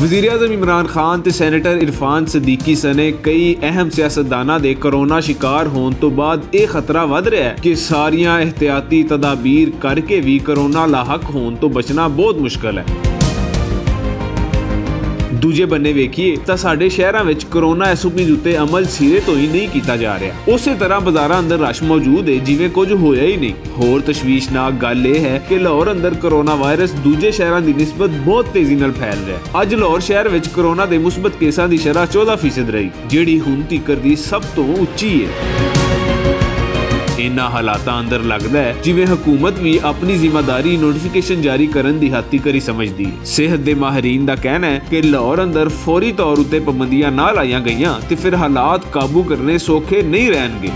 वज़ीर आज़म इमरान खान ते सैनेटर इरफान सदीकी सने कई अहम सियासतदानां दे कोरोना शिकार होने तो बाद यह खतरा वध रहा है कि सारियां एहतियाती तदाबीर करके भी कोरोना लाहक होने तो बचना बहुत मुश्किल है। दूजे बन्ने वेखिए तो साडे शहरां विच कोरोना SOP उत्ते अमल सिरे तो ही नहीं किया जा रहा। उस तरह बाजारां अंदर रश मौजूद है जिवें कुछ होया ही नहीं। होर तशवीशनाक गल यह है कि लाहौर अंदर कोरोना वायरस दूजे शहरां दी निस्बत बहुत तेजी नाल फैल रहा है। अज लाहौर शहर विच कोरोना दे मुस्बत केसां दी शरह 14% रही, जिहड़ी हुण तीकर दी सब तो उच्ची है। इन्हां हालातां अंदर लगदा है जिवें हुकूमत भी अपनी जिम्मेदारी नोटिफिकेशन जारी करन दी हद तक ही समझदी है। सेहत दे माहिरीन दा कहना है कि लाहौर अंदर फौरी तौर उत्ते पाबंदियां ना लाईयां गईयां ते फिर हालात काबू करने सौखे नहीं रहणगे।